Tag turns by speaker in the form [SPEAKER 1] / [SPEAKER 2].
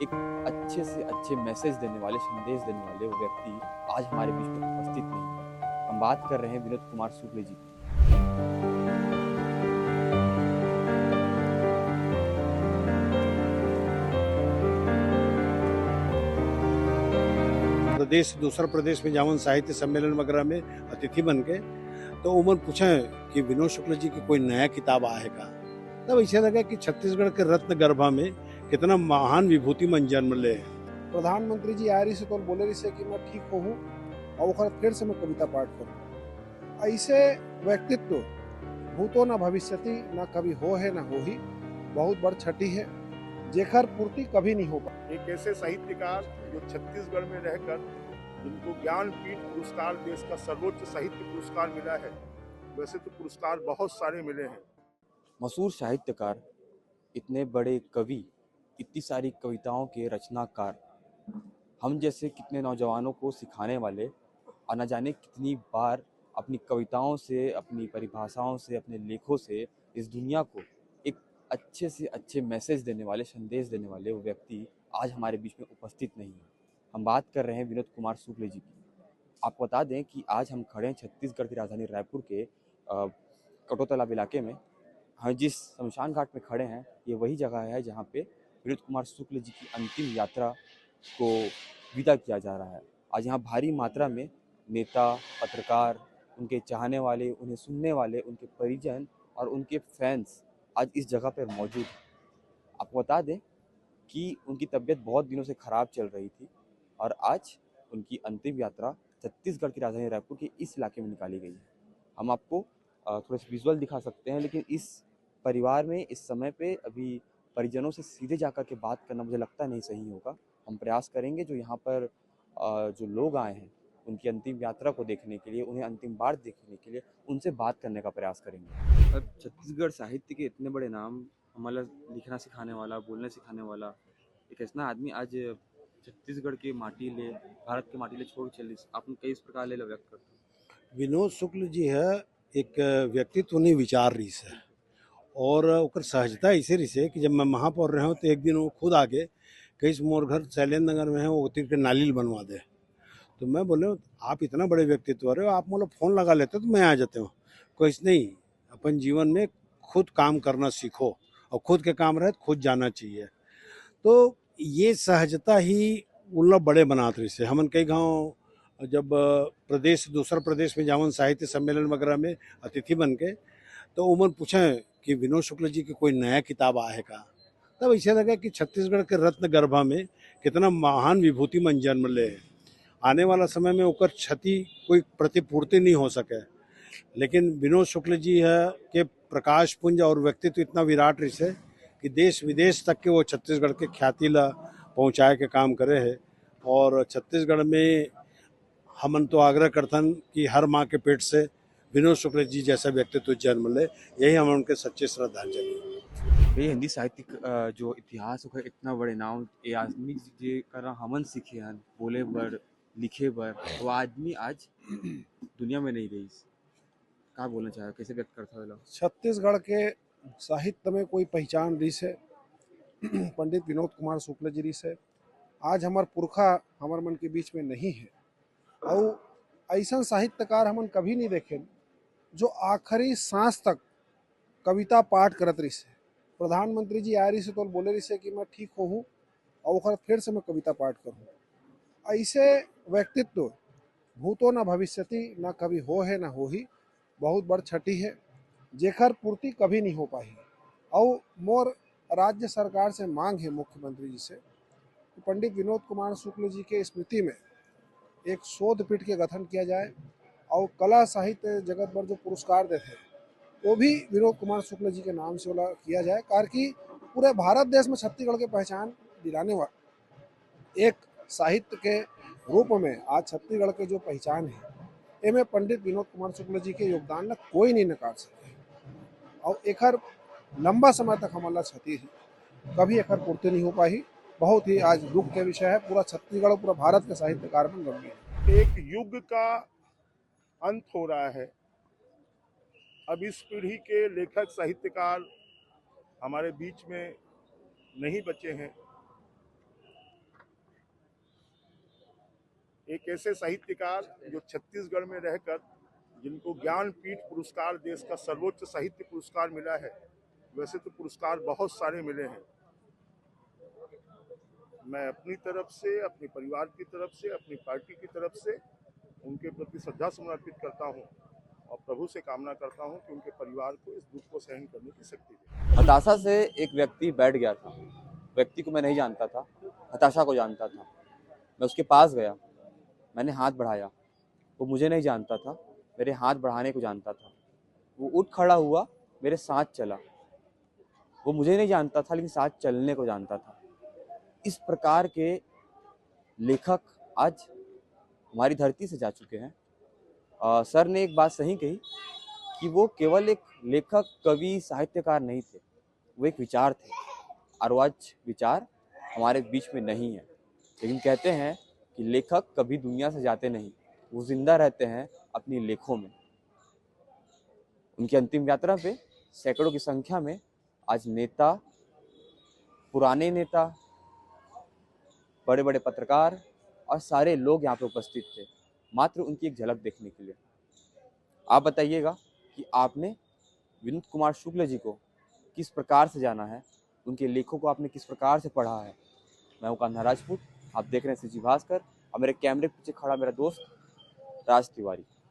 [SPEAKER 1] एक अच्छे से अच्छे मैसेज देने वाले, संदेश देने वाले वो व्यक्ति आज हमारे बीच में उपस्थित नहीं है। हम बात कर रहे हैं विनोद कुमार शुक्ल जी की।
[SPEAKER 2] प्रदेश दूसरा प्रदेश में जावन साहित्य सम्मेलन वगैरह में अतिथि बन के तो उमन पूछे कि विनोद शुक्ल जी की कोई नया किताब आए का। तब ऐसा लगा कि छत्तीसगढ़ के रत्न गर्भा में कितना महान विभूति मन जन्म ले।
[SPEAKER 3] प्रधानमंत्री जी आ रही से तो बोले रही से कि मैं ठीक हूँ और ओकर फिर से मैं कविता पाठ करूँ। ऐसे व्यक्तित्व भूतो न भविष्यति, न कभी हो है न हो ही, बहुत बड़ छठी है जेकर पूर्ति कभी नहीं हो पाई।
[SPEAKER 4] एक ऐसे साहित्यकार जो छत्तीसगढ़ में रहकर जिनको ज्ञानपीठ पुरस्कार, देश का सर्वोच्च साहित्य पुरस्कार मिला है। वैसे तो पुरस्कार बहुत सारे मिले हैं।
[SPEAKER 1] मशहूर साहित्यकार, इतने बड़े कवि, इतनी सारी कविताओं के रचनाकार, हम जैसे कितने नौजवानों को सिखाने वाले और न जाने कितनी बार अपनी कविताओं से, अपनी परिभाषाओं से, अपने लेखों से इस दुनिया को एक अच्छे से अच्छे मैसेज देने वाले, संदेश देने वाले वो व्यक्ति आज हमारे बीच में उपस्थित नहीं है। हम बात कर रहे हैं विनोद कुमार शुक्ल जी की। आपको बता दें कि आज हम खड़े हैं छत्तीसगढ़ की राजधानी रायपुर के कटो तालाब इलाके में। हम जिस शमशान घाट में खड़े हैं, ये वही जगह है जहाँ पे विनोद कुमार शुक्ल जी की अंतिम यात्रा को विदा किया जा रहा है। आज यहाँ भारी मात्रा में नेता, पत्रकार, उनके चाहने वाले, उन्हें सुनने वाले, उनके परिजन और उनके फैंस आज इस जगह पर मौजूद हैं। आपको बता दें कि उनकी तबीयत बहुत दिनों से ख़राब चल रही थी और आज उनकी अंतिम यात्रा छत्तीसगढ़ की राजधानी रायपुर के इस इलाके में निकाली गई है। हम आपको थोड़े से विजुअल दिखा सकते हैं, लेकिन इस परिवार में इस समय पे अभी परिजनों से सीधे जाकर के बात करना मुझे लगता नहीं सही होगा। हम प्रयास करेंगे जो यहाँ पर जो लोग आए हैं उनकी अंतिम यात्रा को देखने के लिए, उन्हें अंतिम बार देखने के लिए उनसे बात करने का प्रयास करेंगे। अब छत्तीसगढ़ साहित्य के इतने बड़े नाम, हमारा लिखना सिखाने वाला, बोलना सिखाने वाला एक ऐसा आदमी आज छत्तीसगढ़ की माटी ले, भारत की माटी ले छोड़ चली, आप कई इस प्रकार ले व्यक्त करते हैं।
[SPEAKER 2] विनोद शुक्ल जी है एक व्यक्तित्व नहीं विचार रही से और ओकर सहजता ऐसे रही से कि जब मैं महापौर रहे हूँ तो एक दिन वो खुद आके कहीं से मोर घर शैलेंद्र नगर में है, वो तीर के नालिल बनवा दे। तो मैं बोले आप इतना बड़े व्यक्तित्व रहे हो, आप मतलब फ़ोन लगा लेते तो मैं आ जाते हूँ। कोई नहीं, अपन जीवन में खुद काम करना सीखो और खुद के काम रहे तो खुद जाना चाहिए। तो ये सहजता ही उन लोग बड़े बनाते से हमन कई गाँव जब प्रदेश दूसरा प्रदेश में जावन साहित्य सम्मेलन वगैरह में अतिथि बन के तो उमन पूछे कि विनोद शुक्ल जी की कोई नया किताब आए का। तब ऐसा लगा कि छत्तीसगढ़ के रत्न गर्भा में कितना महान विभूति मन जन्म ले। आने वाला समय में ओकर क्षति कोई प्रतिपूर्ति नहीं हो सके, लेकिन विनोद शुक्ल जी है के प्रकाश पुंज और व्यक्तित्व इतना विराट रही है कि देश विदेश तक के वो छत्तीसगढ़ के ख्याति ला पहुँचाए के काम करे है। और छत्तीसगढ़ में हमन तो आग्रह करथन कि हर माँ के पेट से विनोद शुक्ल जी जैसा व्यक्तित्व जन्म ले, यही हम उनके सच्चे श्रद्धांजलि।
[SPEAKER 1] ये हिंदी साहित्यिक जो इतिहास का इतना बड़े नाम ये आदमी जे करा हमन सीखे हन बोले बर, लिखे बर, वो आदमी आज दुनिया में नहीं रही। का बोलना चाहे, कैसे व्यक्त करता है?
[SPEAKER 3] छत्तीसगढ़ के साहित्य में कोई पहचान रही से पंडित विनोद कुमार शुक्ल जी रही से आज हमार पुरखा हमार मन के बीच में नहीं है। और ऐसा साहित्यकार हमन कभी नहीं देखे जो आखिरी सांस तक कविता पाठ करत रही से। प्रधानमंत्री जी आ रही से तो बोले रही से कि मैं ठीक हूँ और ओकर फिर से मैं कविता पाठ करूँ। ऐसे व्यक्तित्व भूतो न भविष्यति, न कभी हो है न हो ही, बहुत बड़ छठी है जेकर पूर्ति कभी नहीं हो पाई। और मोर राज्य सरकार से मांग है मुख्यमंत्री जी से कि पंडित विनोद कुमार शुक्ल जी के स्मृति में एक शोध पीठ के गठन किया जाए और कला साहित्य जगत पर जो पुरस्कार देते वो भी विनोद कुमार शुक्ल जी के नाम से वाला किया जाए, कार कि पूरे भारत देश में छत्तीसगढ़ की पहचान दिलाने वाला एक साहित्य के रूप में आज छत्तीसगढ़ के जो पहचान है इनमें पंडित विनोद कुमार शुक्ल जी के योगदान ला कोई नहीं नकार सके। और एक लंबा समय तक हमारा क्षति कभी एक पूर्ति नहीं हो पाई। बहुत ही आज दुख के विषय है, पूरा छत्तीसगढ़ पूरा भारत के साहित्यकार में गंभीर
[SPEAKER 4] एक युग का अंत हो रहा है। अब इस पीढ़ी के लेखक साहित्यकार हमारे बीच में नहीं बचे हैं। एक ऐसे साहित्यकार जो छत्तीसगढ़ में रहकर जिनको ज्ञानपीठ पुरस्कार, देश का सर्वोच्च साहित्य पुरस्कार मिला है। वैसे तो पुरस्कार बहुत सारे मिले हैं। मैं अपनी तरफ से, अपने परिवार की तरफ से, अपनी पार्टी की तरफ से उनके प्रति श्रद्धा समर्पित करता हूं और प्रभु से कामना करता हूं कि उनके परिवार को इस दुख को सहन करने की शक्ति दे।
[SPEAKER 1] हताशा से एक व्यक्ति बैठ गया था। व्यक्ति को मैं नहीं जानता था, हताशा को जानता था। मैं उसके पास गया, मैंने हाथ बढ़ाया। वो मुझे नहीं जानता था, मेरे हाथ बढ़ाने को जानता था। वो उठ खड़ा हुआ, मेरे साथ चला। वो मुझे नहीं जानता था, लेकिन साथ चलने को जानता था। इस प्रकार के लेखक आज हमारी धरती से जा चुके हैं। सर ने एक बात सही कही कि वो केवल एक लेखक, कवि, साहित्यकार नहीं थे, वो एक विचार थे। और आज विचार हमारे बीच में नहीं है। लेकिन कहते हैं कि लेखक कभी दुनिया से जाते नहीं, वो जिंदा रहते हैं अपनी लेखों में। उनकी अंतिम यात्रा पे सैकड़ों की संख्या में आज नेता, पुराने नेता, बड़े बड़े पत्रकार और सारे लोग यहाँ पे उपस्थित थे, मात्र उनकी एक झलक देखने के लिए। आप बताइएगा कि आपने विनोद कुमार शुक्ल जी को किस प्रकार से जाना है, उनके लेखों को आपने किस प्रकार से पढ़ा है। मैं हूँ कान्हा राजपूत, आप देख रहे हैं सीजी भास्कर और मेरे कैमरे के पीछे खड़ा मेरा दोस्त राज तिवारी।